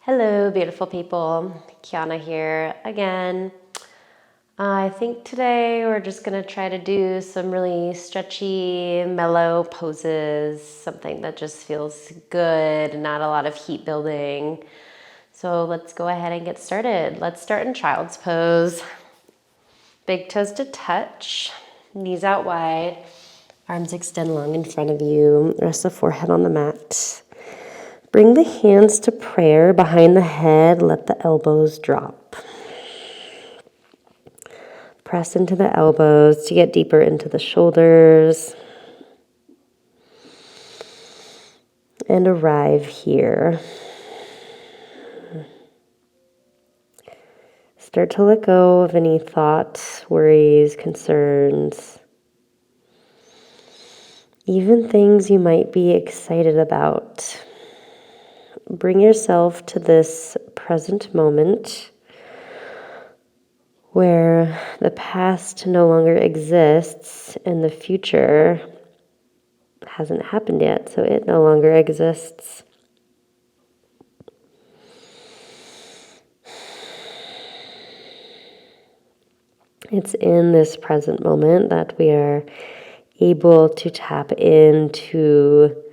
Hello, beautiful people. Kiana here again. I think today we're just going to try to do some really stretchy, mellow poses, something that just feels good, not a lot of heat building. So let's go ahead and get started. Let's start in child's pose. Big toes to touch, knees out wide, arms extend long in front of you, rest the forehead on the mat. Bring the hands to prayer behind the head, let the elbows drop. Press into the elbows to get deeper into the shoulders. And arrive here. Start to let go of any thoughts, worries, concerns. Even things you might be excited about. Bring yourself to this present moment where the past no longer exists and the future hasn't happened yet, so it no longer exists. It's in this present moment that we are able to tap into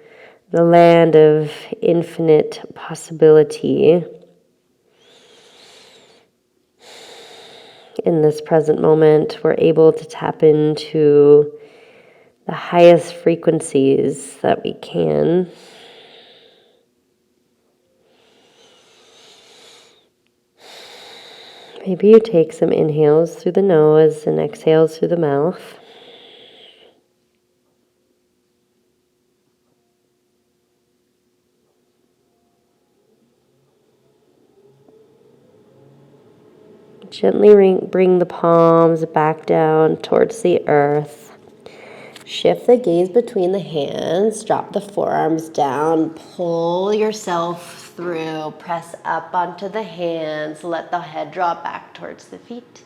the land of infinite possibility. In this present moment, we're able to tap into the highest frequencies that we can. Maybe you take some inhales through the nose and exhales through the mouth. Gently bring the palms back down towards the earth. Shift the gaze between the hands. Drop the forearms down. Pull yourself through. Press up onto the hands. Let the head drop back towards the feet.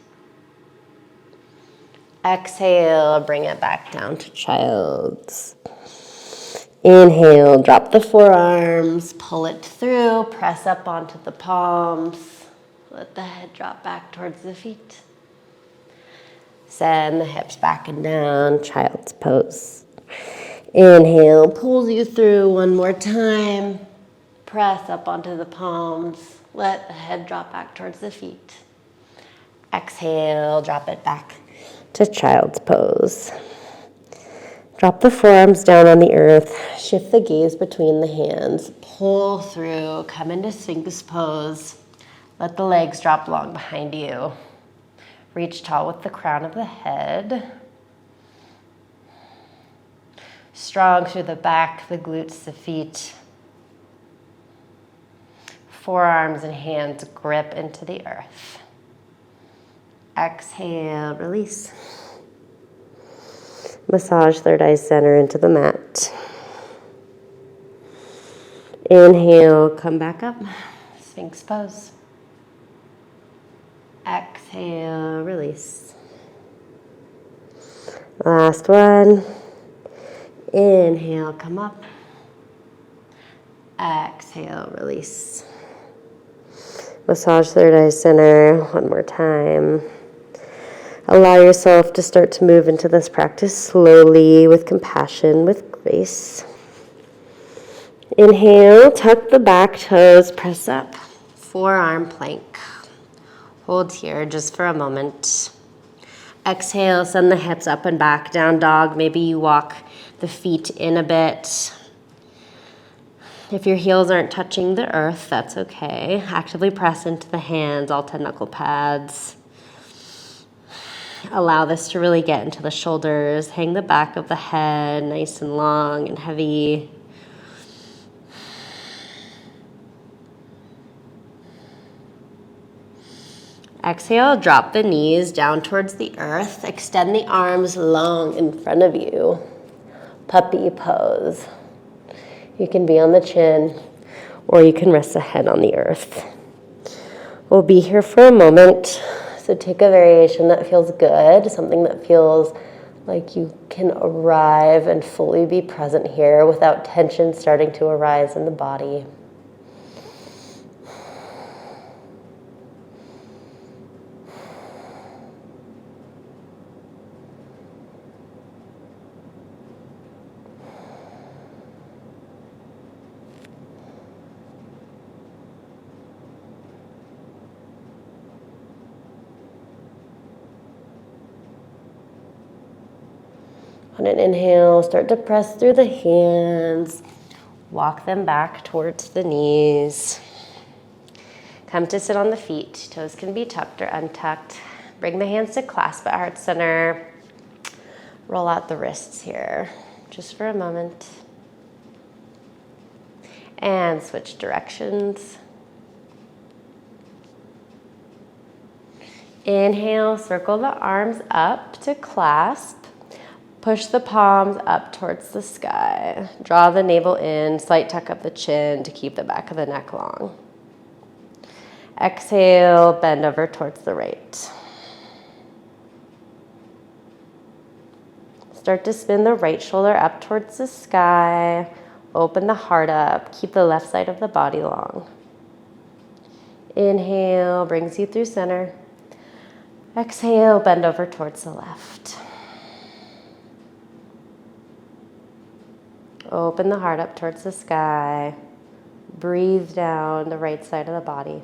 Exhale, bring it back down to child's. Inhale, drop the forearms. Pull it through. Press up onto the palms. Let the head drop back towards the feet. Send the hips back and down, child's pose. Inhale, pulls you through one more time. Press up onto the palms. Let the head drop back towards the feet. Exhale, drop it back to child's pose. Drop the forearms down on the earth. Shift the gaze between the hands. Pull through, come into Sphinx pose. Let the legs drop long behind you. Reach tall with the crown of the head. Strong through the back, the glutes, the feet. Forearms and hands grip into the earth. Exhale, release. Massage third eye center into the mat. Inhale, come back up. Sphinx pose. Exhale, release. Last one. Inhale, come up. Exhale, release. Massage third eye center one more time. Allow yourself to start to move into this practice slowly, with compassion, with grace. Inhale, tuck the back toes, press up. Forearm plank. Hold here just for a moment. Exhale, send the hips up and back, down dog. Maybe you walk the feet in a bit. If your heels aren't touching the earth, that's okay. Actively press into the hands, all 10 knuckle pads. Allow this to really get into the shoulders. Hang the back of the head nice and long and heavy. Exhale, drop the knees down towards the earth. Extend the arms long in front of you. Puppy pose. You can be on the chin, or you can rest the head on the earth. We'll be here for a moment, so take a variation that feels good, something that feels like you can arrive and fully be present here without tension starting to arise in the body. On an inhale, start to press through the hands. Walk them back towards the knees. Come to sit on the feet. Toes can be tucked or untucked. Bring the hands to clasp at heart center. Roll out the wrists here, just for a moment. And switch directions. Inhale, circle the arms up to clasp. Push the palms up towards the sky. Draw the navel in, slight tuck of the chin to keep the back of the neck long. Exhale, bend over towards the right. Start to spin the right shoulder up towards the sky. Open the heart up. Keep the left side of the body long. Inhale, brings you through center. Exhale, bend over towards the left. Open the heart up towards the sky. Breathe down the right side of the body.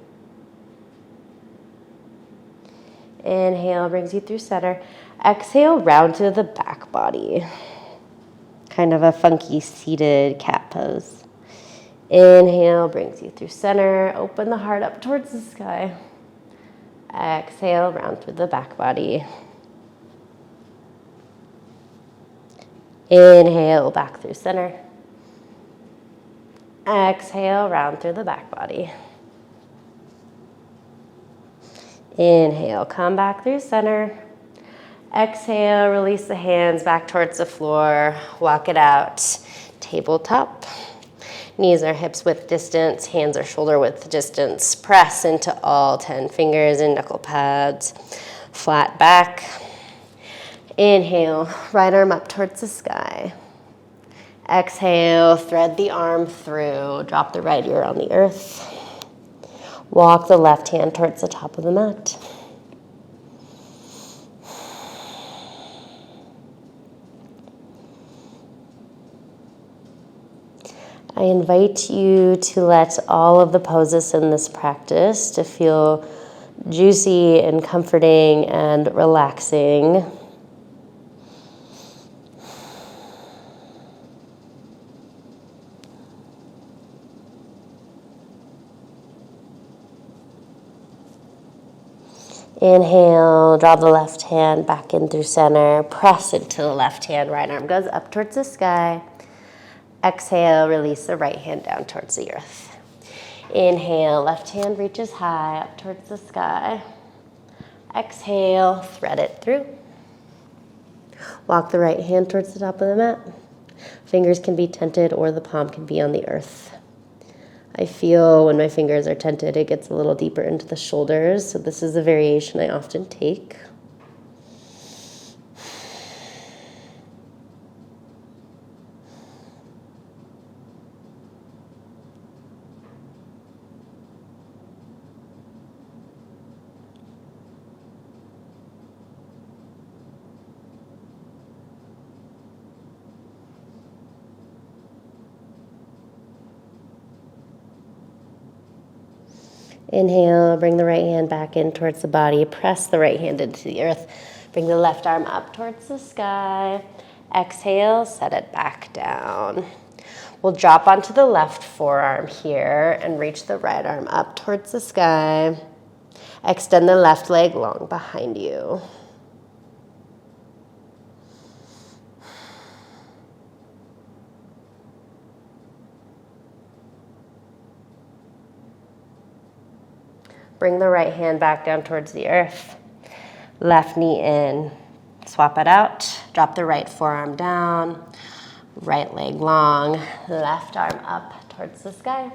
Inhale, brings you through center. Exhale, round to the back body. Kind of a funky seated cat pose. Inhale, brings you through center. Open the heart up towards the sky. Exhale, round through the back body. Inhale, back through center. Exhale, round through the back body. Inhale, come back through center. Exhale, release the hands back towards the floor. Walk it out. Tabletop. Knees are hips width distance. Hands are shoulder width distance. Press into all 10 fingers and knuckle pads. Flat back. Inhale, right arm up towards the sky. Exhale, thread the arm through. Drop the right ear on the earth. Walk the left hand towards the top of the mat. I invite you to let all of the poses in this practice to feel juicy and comforting and relaxing. Inhale, draw the left hand back in through center. Press into the left hand. Right arm goes up towards the sky. Exhale, release the right hand down towards the earth. Inhale, left hand reaches high up towards the sky. Exhale, thread it through. Walk the right hand towards the top of the mat. Fingers can be tented or the palm can be on the earth. I feel when my fingers are tented, it gets a little deeper into the shoulders. So this is a variation I often take. Inhale, bring the right hand back in towards the body. Press the right hand into the earth. Bring the left arm up towards the sky. Exhale, set it back down. We'll drop onto the left forearm here and reach the right arm up towards the sky. Extend the left leg long behind you. Bring the right hand back down towards the earth. Left knee in. Swap it out. Drop the right forearm down. Right leg long. Left arm up towards the sky.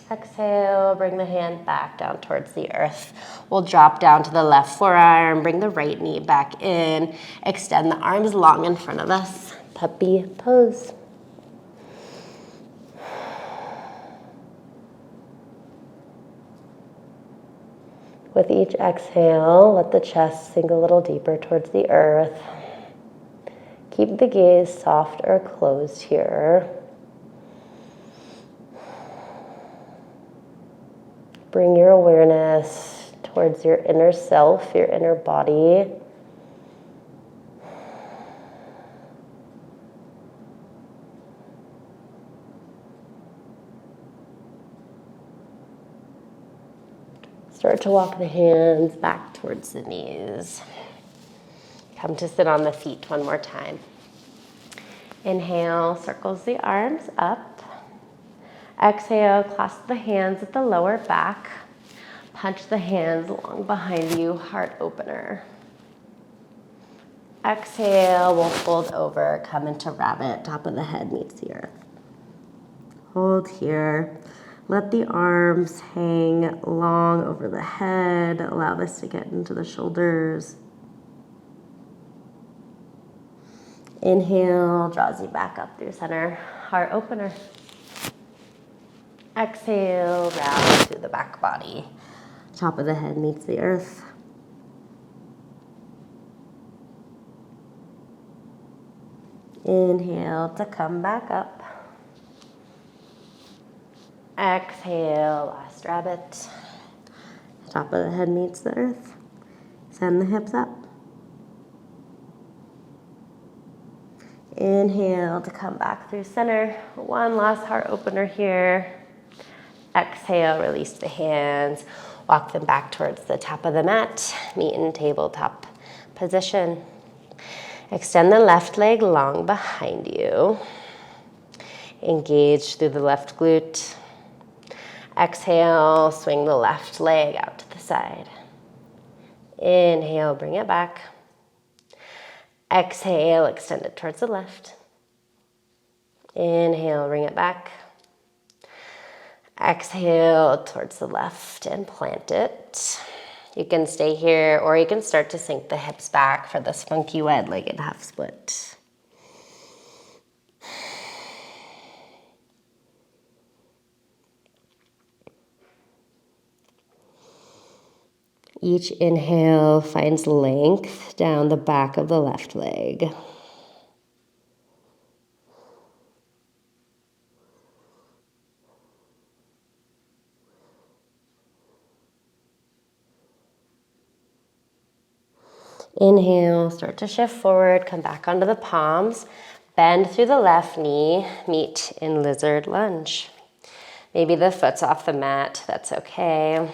Exhale, bring the hand back down towards the earth. We'll drop down to the left forearm, bring the right knee back in, extend the arms long in front of us. Puppy pose. With each exhale, let the chest sink a little deeper towards the earth. Keep the gaze soft or closed here. Bring your awareness towards your inner self, your inner body. Start to walk the hands back towards the knees. Come to sit on the feet one more time. Inhale, circles the arms up. Exhale, clasp the hands at the lower back. Punch the hands along behind you, heart opener. Exhale, we'll fold over, come into rabbit, top of the head meets the earth. Hold here. Let the arms hang long over the head. Allow this to get into the shoulders. Inhale, draws you back up through center, heart opener. Exhale, round through the back body. Top of the head meets the earth. Inhale to come back up. Exhale, last rabbit. Top of the head meets the earth. Send the hips up. Inhale to come back through center. One last heart opener here. Exhale, release the hands. Walk them back towards the top of the mat. Meet in tabletop position. Extend the left leg long behind you. Engage through the left glute. Exhale, swing the left leg out to the side. Inhale, bring it back. Exhale, extend it towards the left. Inhale, bring it back. Exhale towards the left and plant it. You can stay here or you can start to sink the hips back for this funky wide-legged half split. Each inhale finds length down the back of the left leg. Inhale, start to shift forward, come back onto the palms, bend through the left knee, meet in lizard lunge. Maybe the foot's off the mat, that's okay.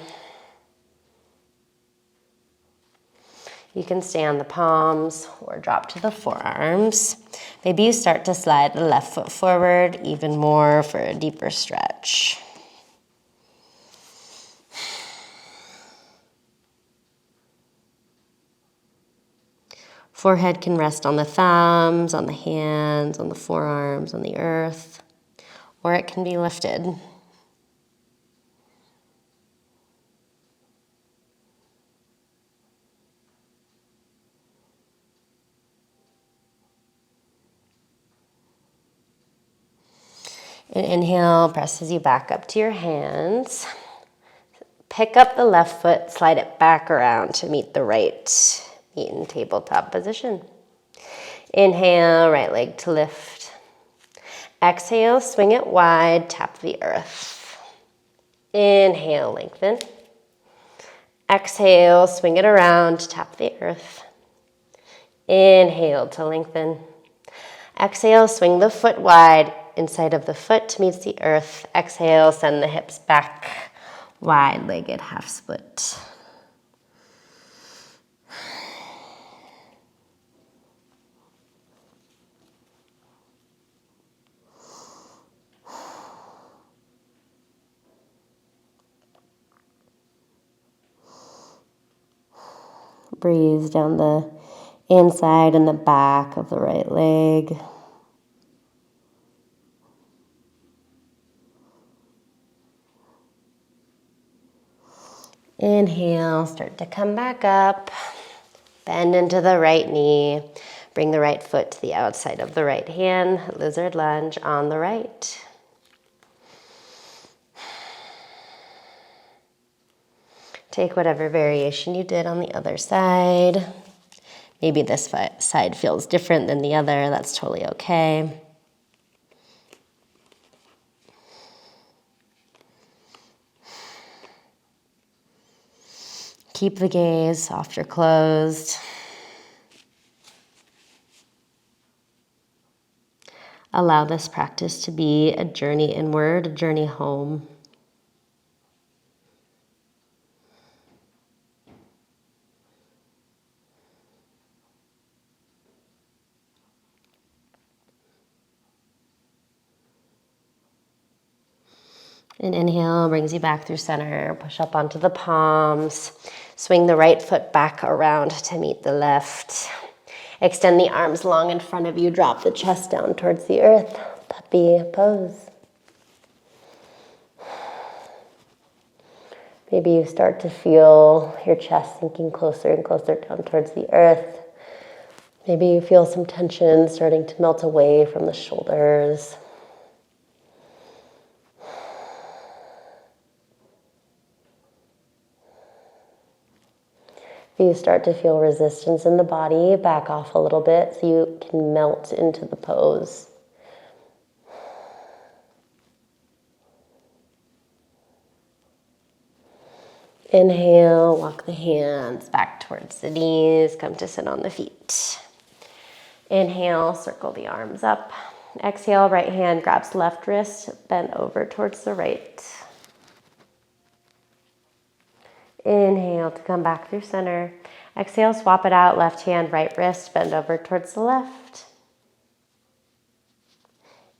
You can stay on the palms or drop to the forearms. Maybe you start to slide the left foot forward even more for a deeper stretch. Forehead can rest on the thumbs, on the hands, on the forearms, on the earth, or it can be lifted. And inhale presses you back up to your hands. Pick up the left foot, slide it back around to meet the right. Meet in tabletop position. Inhale, right leg to lift. Exhale, swing it wide, tap the earth. Inhale, lengthen. Exhale, swing it around, tap the earth. Inhale to lengthen. Exhale, swing the foot wide. Inside of the foot meets the earth. Exhale, send the hips back. Wide-legged half split. Breathe down the inside and the back of the right leg. Inhale, start to come back up. Bend into the right knee. Bring the right foot to the outside of the right hand. Lizard lunge on the right. Take whatever variation you did on the other side. Maybe this side feels different than the other. That's totally okay. Keep the gaze soft or closed. Allow this practice to be a journey inward, a journey home. And inhale brings you back through center. Push up onto the palms. Swing the right foot back around to meet the left. Extend the arms long in front of you. Drop the chest down towards the earth. Puppy pose. Maybe you start to feel your chest sinking closer and closer down towards the earth. Maybe you feel some tension starting to melt away from the shoulders. If you start to feel resistance in the body, back off a little bit so you can melt into the pose. Inhale, walk the hands back towards the knees, come to sit on the feet. Inhale, circle the arms up. Exhale, right hand grabs left wrist, bend over towards the right. Inhale to come back through center. Exhale, swap it out, left hand, right wrist, bend over towards the left.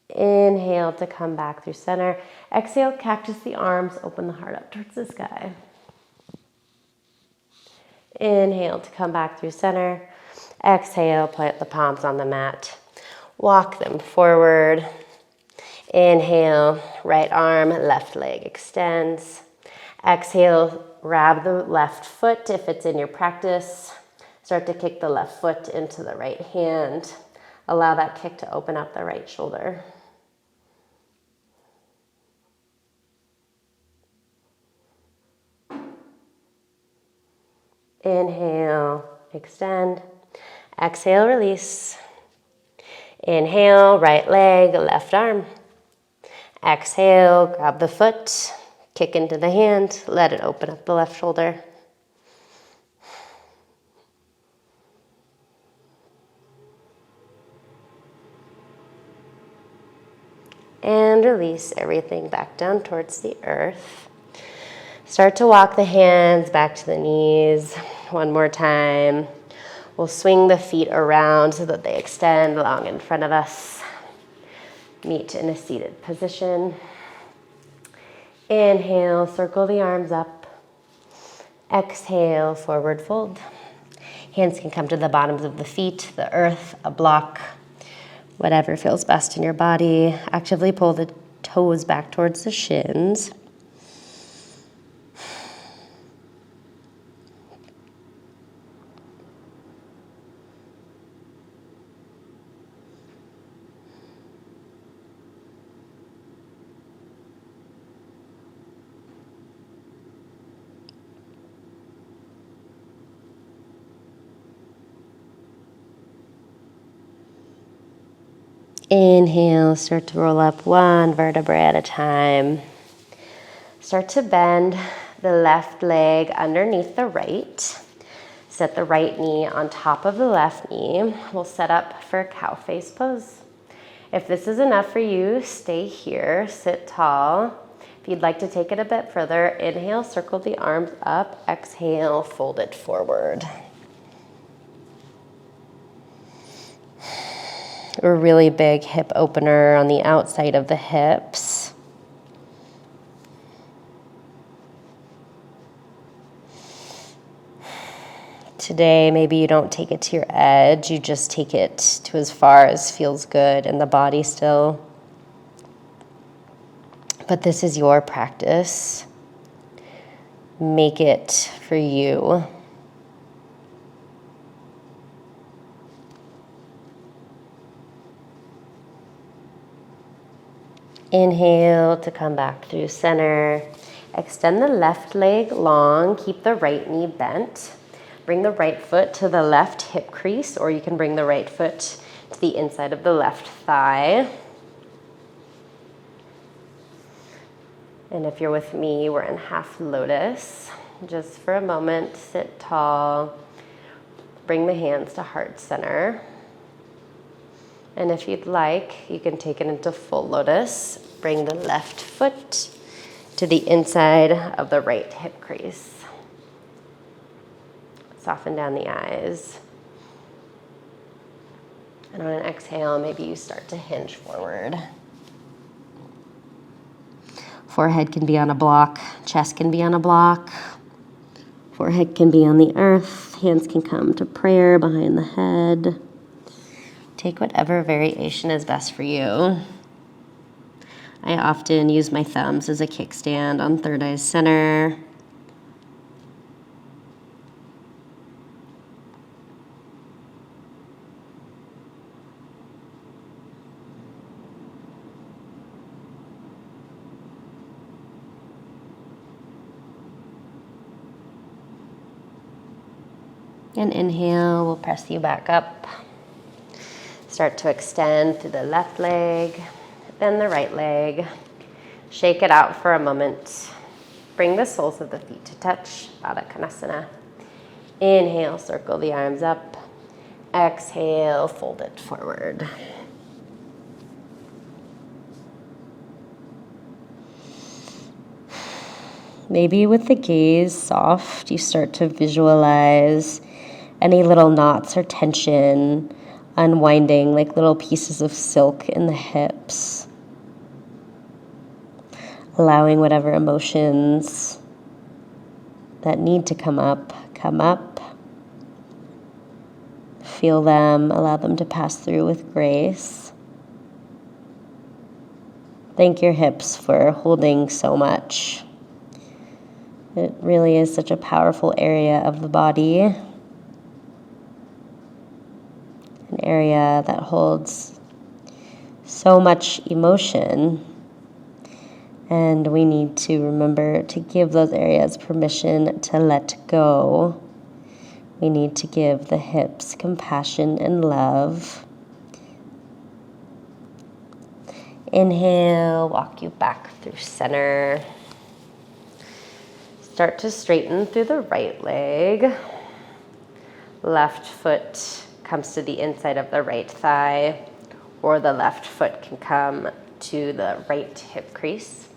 Inhale to come back through center. Exhale, cactus the arms, open the heart up towards the sky. Inhale to come back through center. Exhale, plant the palms on the mat. Walk them forward. Inhale, right arm, left leg extends. Exhale, grab the left foot if it's in your practice. Start to kick the left foot into the right hand. Allow that kick to open up the right shoulder. Inhale, extend. Exhale, release. Inhale, right leg, left arm. Exhale, grab the foot, kick into the hand, let it open up the left shoulder. And release everything back down towards the earth. Start to walk the hands back to the knees. One more time. We'll swing the feet around so that they extend long in front of us. Meet in a seated position. Inhale, circle the arms up. Exhale, forward fold. Hands can come to the bottoms of the feet, the earth, a block, whatever feels best in your body. Actively pull the toes back towards the shins. Inhale, start to roll up one vertebrae at a time. Start to bend the left leg underneath the right. Set the right knee on top of the left knee. We'll set up for cow face pose. If this is enough for you, stay here, sit tall. If you'd like to take it a bit further, inhale, circle the arms up. Exhale, fold it forward. A really big hip opener on the outside of the hips. Today, maybe you don't take it to your edge, you just take it to as far as feels good in the body still. But this is your practice. Make it for you. Inhale to come back through center. Extend the left leg long. Keep the right knee bent. Bring the right foot to the left hip crease, or you can bring the right foot to the inside of the left thigh. And if you're with me, we're in half lotus. Just for a moment, sit tall. Bring the hands to heart center. And if you'd like, you can take it into full lotus. Bring the left foot to the inside of the right hip crease. Soften down the eyes. And on an exhale, maybe you start to hinge forward. Forehead can be on a block, chest can be on a block. Forehead can be on the earth, hands can come to prayer behind the head. Take whatever variation is best for you. I often use my thumbs as a kickstand on third eye center. And inhale, we'll press you back up. Start to extend through the left leg, then the right leg. Shake it out for a moment. Bring the soles of the feet to touch, Baddha Konasana. Inhale, circle the arms up. Exhale, fold it forward. Maybe with the gaze soft, you start to visualize any little knots or tension unwinding like little pieces of silk in the hips. Allowing whatever emotions that need to come up, come up. Feel them, allow them to pass through with grace. Thank your hips for holding so much. It really is such a powerful area of the body. An area that holds so much emotion. And we need to remember to give those areas permission to let go. We need to give the hips compassion and love. Inhale, walk you back through center. Start to straighten through the right leg. Left foot comes to the inside of the right thigh, or the left foot can come to the right hip crease.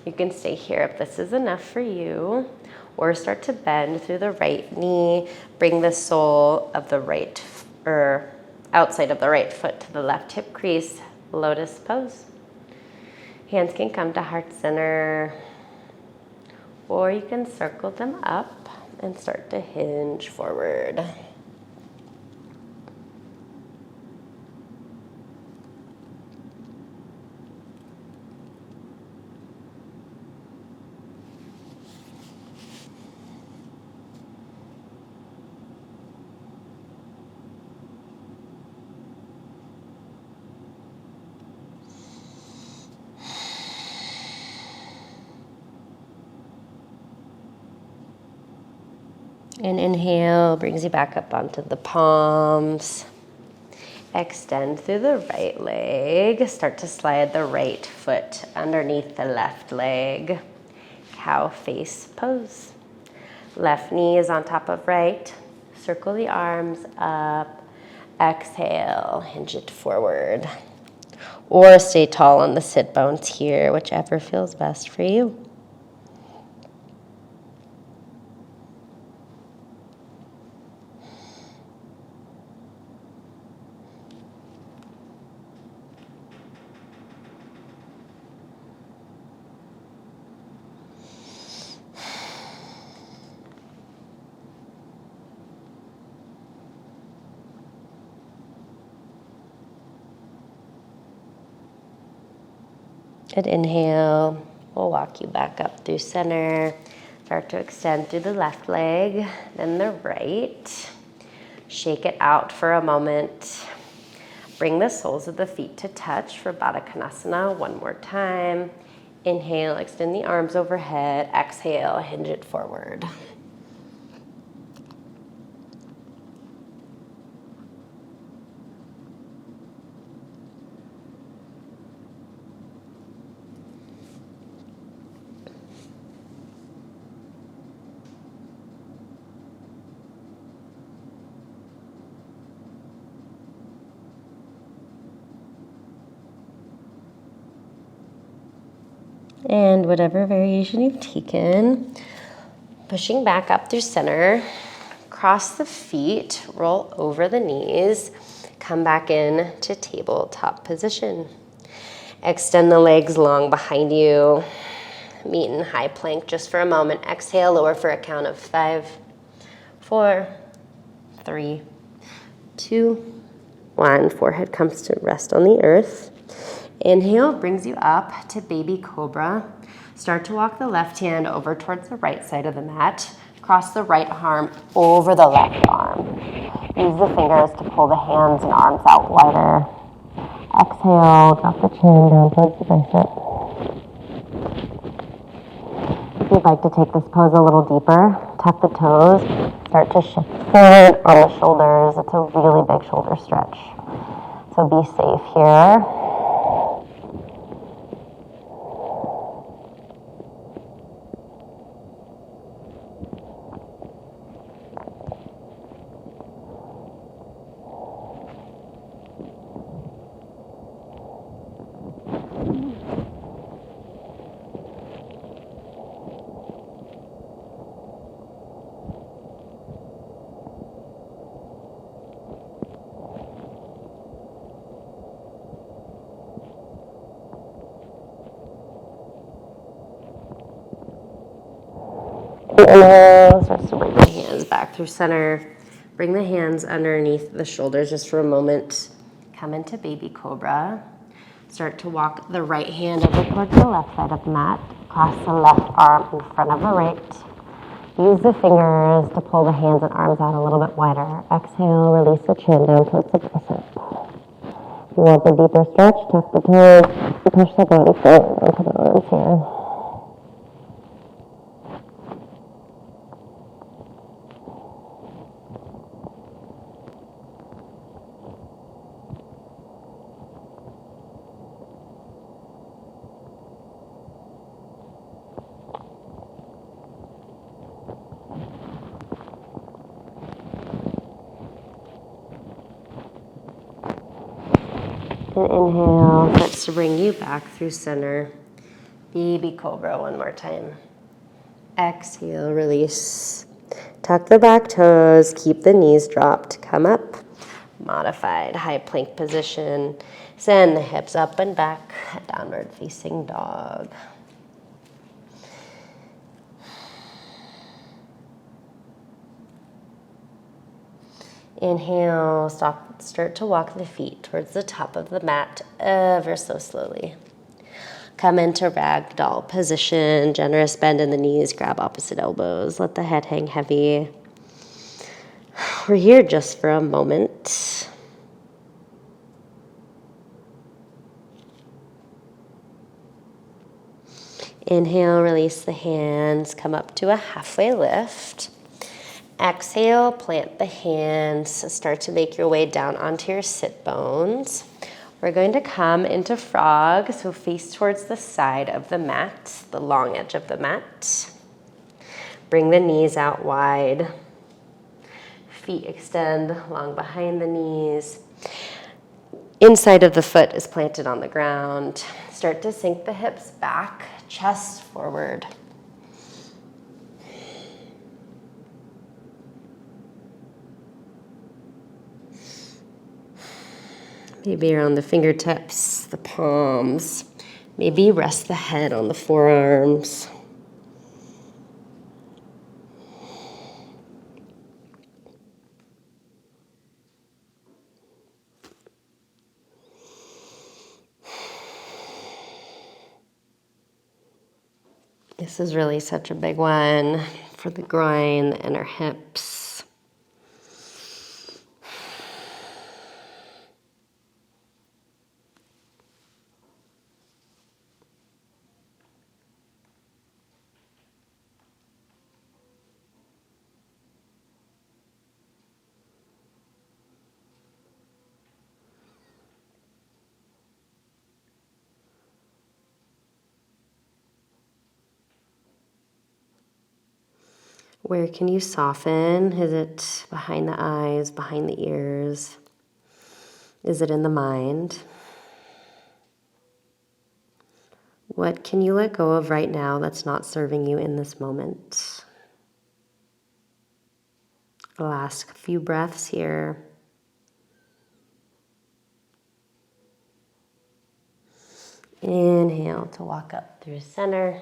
You can stay here if this is enough for you, or start to bend through the right knee. Bring the sole of the right, or outside of the right foot to the left hip crease, lotus pose. Hands can come to heart center, or you can circle them up and start to hinge forward. And inhale brings you back up onto the palms. Extend through the right leg. Start to slide the right foot underneath the left leg. Cow face pose. Left knee is on top of right. Circle the arms up. Exhale, hinge it forward. Or stay tall on the sit bones here, whichever feels best for you. And inhale, we'll walk you back up through center. Start to extend through the left leg, then the right. Shake it out for a moment. Bring the soles of the feet to touch for Baddha Konasana one more time. Inhale, extend the arms overhead. Exhale, hinge it forward. And whatever variation you've taken, pushing back up through center, cross the feet, roll over the knees, come back in to tabletop position. Extend the legs long behind you. Meet in high plank just for a moment. Exhale, lower for a count of 5, 4, 3, 2, 1. Forehead comes to rest on the earth. Inhale brings you up to baby cobra. Start to walk the left hand over towards the right side of the mat. Cross the right arm over the left arm. Use the fingers to pull the hands and arms out wider. Exhale, drop the chin down towards the bicep. If you'd like to take this pose a little deeper, tuck the toes, start to shift forward on the shoulders. It's a really big shoulder stretch. So be safe here. Inhale, start to bring the hands back through center. Bring the hands underneath the shoulders just for a moment. Come into baby cobra. Start to walk the right hand over towards the left side of the mat. Cross the left arm in front of the right. Use the fingers to pull the hands and arms out a little bit wider. Exhale, release the chin down towards the bicep. If you want the deeper stretch, tuck the toes and push the body forward into the arms here. And inhale starts to bring you back through center. Baby cobra one more time. Exhale, release. Tuck the back toes, keep the knees dropped, come up. Modified high plank position. Send the hips up and back, downward facing dog. Inhale, start to walk the feet towards the top of the mat ever so slowly. Come into ragdoll position, generous bend in the knees, grab opposite elbows, let the head hang heavy. We're here just for a moment. Inhale, release the hands, come up to a halfway lift. Exhale, plant the hands, start to make your way down onto your sit bones. We're going to come into frog, so face towards the side of the mat, the long edge of the mat. Bring the knees out wide. Feet extend long behind the knees. Inside of the foot is planted on the ground. Start to sink the hips back, chest forward. Maybe around the fingertips, the palms. Maybe rest the head on the forearms. This is really such a big one for the groin, the inner hips. Where can you soften? Is it behind the eyes, behind the ears? Is it in the mind? What can you let go of right now that's not serving you in this moment? The last few breaths here. Inhale to walk up through center.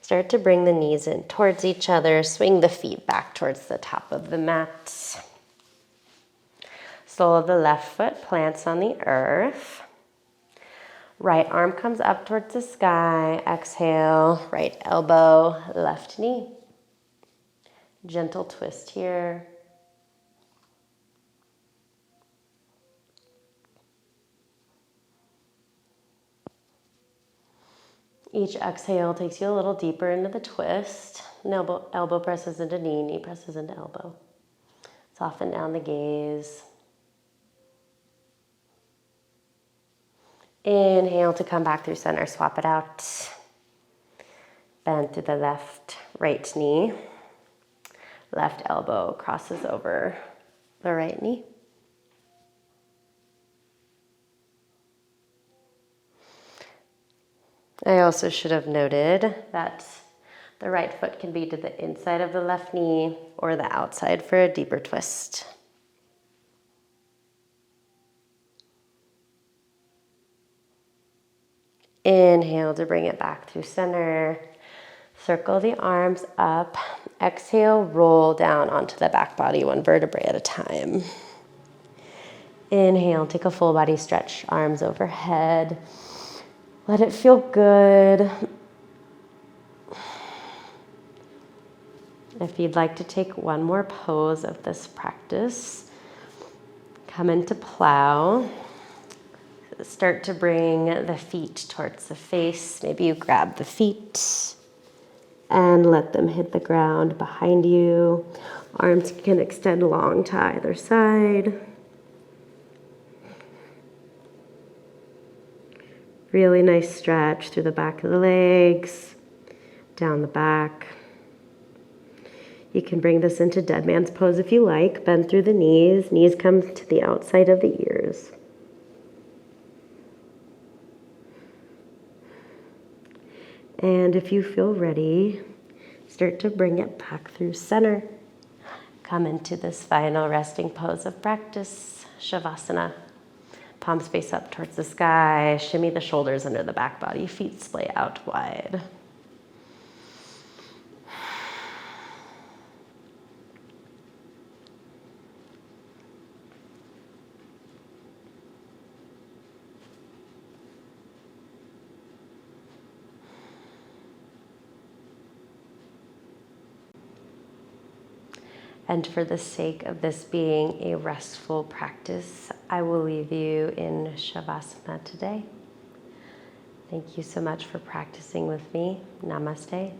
Start to bring the knees in towards each other. Swing the feet back towards the top of the mat. Sole of the left foot plants on the earth. Right arm comes up towards the sky. Exhale, right elbow, left knee. Gentle twist here. Each exhale takes you a little deeper into the twist. Elbow presses into knee, knee presses into elbow. Soften down the gaze. Inhale to come back through center, swap it out. Bend through the left, right knee. Left elbow crosses over the right knee. I also should have noted that the right foot can be to the inside of the left knee or the outside for a deeper twist. Inhale to bring it back through center. Circle the arms up. Exhale, roll down onto the back body, one vertebrae at a time. Inhale, take a full body stretch, arms overhead. Let it feel good. If you'd like to take one more pose of this practice, come into plow. Start to bring the feet towards the face. Maybe you grab the feet and let them hit the ground behind you. Arms can extend long to either side. Really nice stretch through the back of the legs, down the back. You can bring this into dead man's pose if you like. Bend through the knees. Knees come to the outside of the ears. And if you feel ready, start to bring it back through center. Come into this final resting pose of practice, Savasana. Palms face up towards the sky. Shimmy the shoulders under the back body. Feet splay out wide. And for the sake of this being a restful practice, I will leave you in Savasana today. Thank you so much for practicing with me. Namaste.